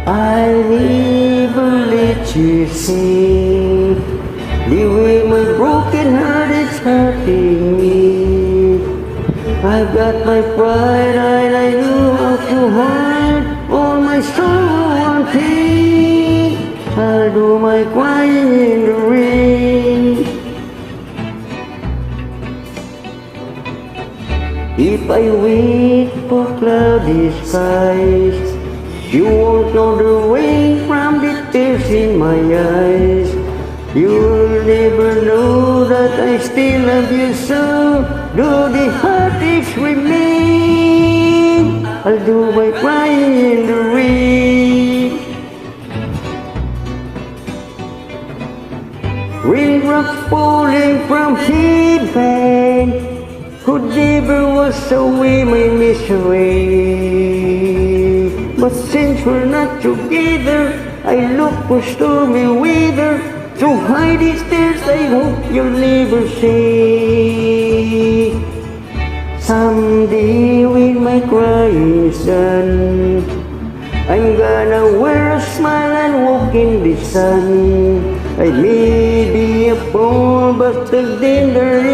I never let you see the way my broken heart is hurting me. I've got my pride and I know how to hide all my sorrow and pain. I'll do my crying in the rain. If I wait for cloudy skies, you won't know the way from the tears in my eyes. You'll never know that I still love you so, though the heartaches remain. I'll do my crying in the rain. Raindrops falling from heaven could never wash away my misery. But since we're not together, I look for stormy weather to hide these tears I hope you'll never see. Someday when my crying is done, I'm gonna wear a smile and walk in the sun. I may be a fool, but till then there